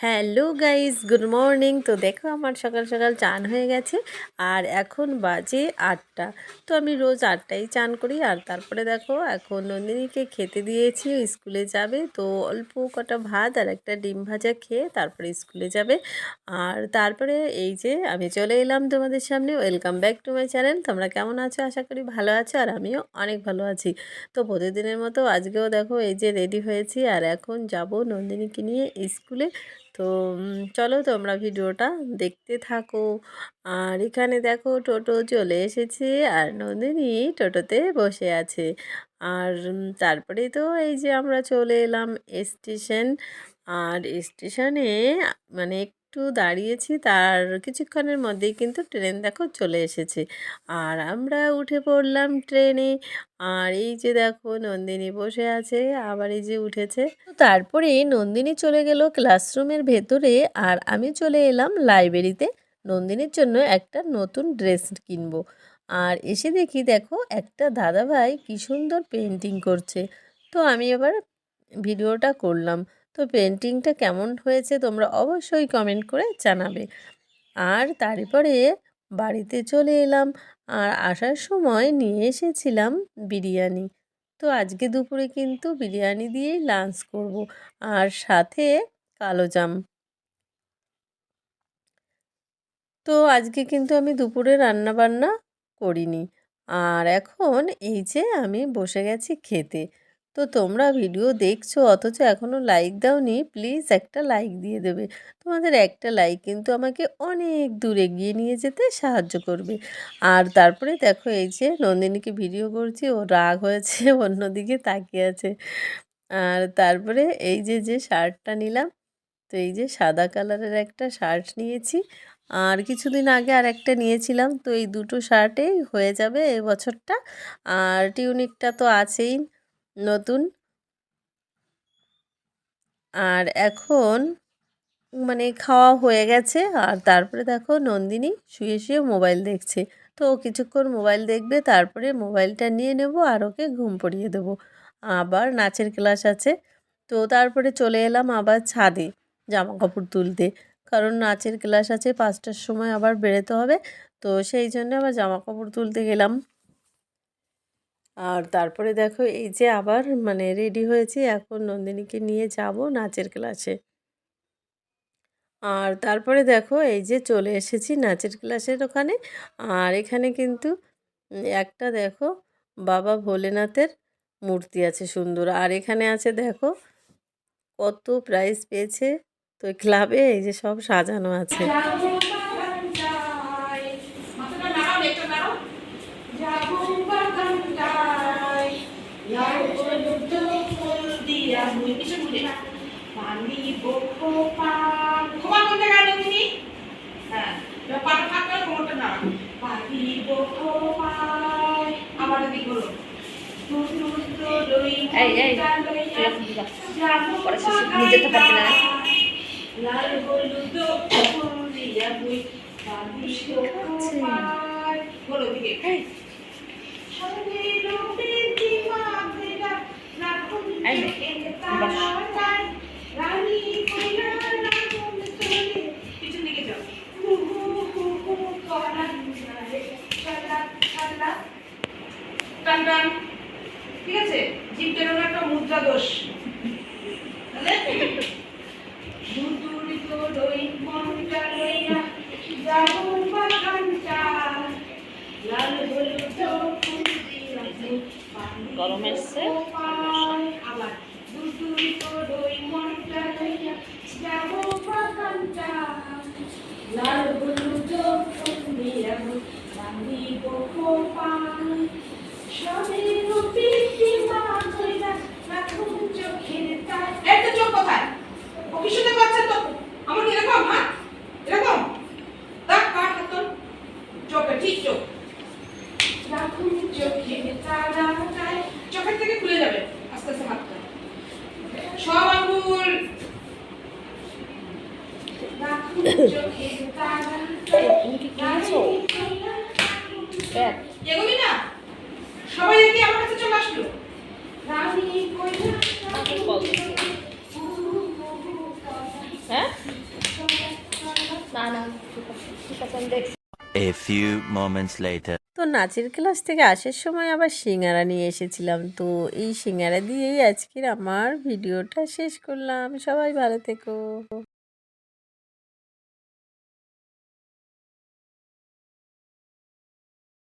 Hello guys, good morning. তো দেখো আমার সকাল সকাল চান হয়ে গেছে আর এখন বাজে 8টা। তো আমি রোজ 8টায় চান করি। আর তারপরে দেখো এখন নন্দিনীকে খেতে দিয়েছি, স্কুলে যাবে। তো অল্প কটা ভাত আর একটা ডিম ভাজা খেয়ে তারপরে স্কুলে যাবে। আর তারপরে এই যে আমি চলে এলাম তোমাদের সামনে। Welcome back to my channel. তোমরা কেমন আছো? আশা করি ভালো আছো, আর আমিও অনেক ভালো আছি। তো প্রতিদিনের মতো আজকেও দেখো এই যে রেডি হয়েছি আর এখন যাব নন্দিনীকে নিয়ে স্কুলে। তো চলো তোমরা ভিডিওটা দেখতে থাকো। আর এখানে দেখো টোটো চলে এসেছে আর নন্দিনী টোটোতে বসে আছে। আর তারপরে তো এই যে আমরা চলে এলাম স্টেশন। আর স্টেশনে মানে একটু দাঁড়িয়েছি, তার কিছুক্ষণের মধ্যেই কিন্তু ট্রেন দেখো চলে এসেছে। আর আমরা উঠে পড়লাম ট্রেনে। আর এই যে দেখো নন্দিনী বসে আছে, আবার এই যে উঠেছে। তো তারপরে নন্দিনী চলে গেল ক্লাসরুমের ভেতরে আর আমি চলে এলাম লাইব্রেরিতে নন্দিনীর জন্য একটা নতুন ড্রেস কিনবো। আর এসে দেখি দেখো একটা দাদাভাই কি সুন্দর পেন্টিং করছে। তো আমি এবার ভিডিওটা করলাম। তো পেন্টিংটা কেমন হয়েছে তোমরা অবশ্যই কমেন্ট করে জানাবে। আর তারপরে বাড়িতে চলে এলাম। আর আসার সময় নিয়ে এসেছিলাম বিরিয়ানি। তো আজকে দুপুরে কিন্তু বিরিয়ানি দিয়েই লাঞ্চ করব, আর সাথে কালোজাম। তো আজকে কিন্তু আমি দুপুরে রান্না বান্না করিনি। আর এখন এই যে আমি বসে গেছি খেতে। তো তোমরা ভিডিও দেখছো অথচ এখনও লাইক দাওনি, প্লিজ একটা লাইক দিয়ে দেবে। তোমাদের একটা লাইক কিন্তু আমাকে অনেক দূর এগিয়ে নিয়ে যেতে সাহায্য করবে। আর তারপরে দেখো এই যে নন্দিনীকে ভিডিও করছি, ও রাগ হয়েছে অন্যদিকে তাকিয়ে আছে। আর তারপরে এই যে যে শার্টটা নিলাম, তো এই যে সাদা কালারের একটা শার্ট নিয়েছি। আর কিছুদিন আগে আর একটা নিয়েছিলাম। তো এই দুটো শার্টেই হয়ে যাবে এই বছরটা। আর টিউনিকটা তো আছেই নতুন। আর এখন মানে খাওয়া হয়ে গেছে। আর তারপরে দেখো নন্দিনী শুয়ে শুয়ে মোবাইল দেখছে। তো ও কিছুক্ষণ মোবাইল দেখবে, তারপরে মোবাইলটা নিয়ে নেব আর ওকে ঘুম পড়িয়ে দেবো। আবার নাচের ক্লাস আছে। তো তারপরে চলে এলাম আবার ছাদে জামা কাপড় তুলতে, কারণ নাচের ক্লাস আছে 5টার সময় আবার বেরোতে হবে। তো সেই জন্য আবার জামা কাপড় তুলতে গেলাম। আর তারপরে দেখো এই যে আবার মানে রেডি হয়েছি, এখন নন্দিনীকে নিয়ে যাব নাচের ক্লাসে। আর তারপরে দেখো এই যে চলে এসেছি নাচের ক্লাসের ওখানে। আর এখানে কিন্তু একটা দেখো বাবা ভোলেনাথের মূর্তি আছে সুন্দর। আর এখানে আছে দেখো কত প্রাইজ পেয়েছে। তো ক্লাবে এই যে সব সাজানো আছে। নিজেরটা পারবি না। ঠিক আছে, জীবদের একটা মুদ্রা দোষ। গরম এসছে আবার চোখ কোথায় ও কি শুনতে পাচ্ছে? তো আমার এরকম হাত এরকম দাগ কাট হাত চোখে ঠিক চোখ চোখের থেকে খুলে যাবে আস্তে আস্তে হাতটা সব আঙ্গুল এগোবি না। সবাই দেখি আমার কাছে চলে আসলো। হ্যাঁ A few moments later. তো নাচের ক্লাস থেকে আসার সময় আবার সিঙ্গারা নিয়ে এসেছিলাম। তো এই সিঙ্গারা দিয়েই আজকের আমার ভিডিওটা শেষ করলাম। সবাই ভালো থেকো।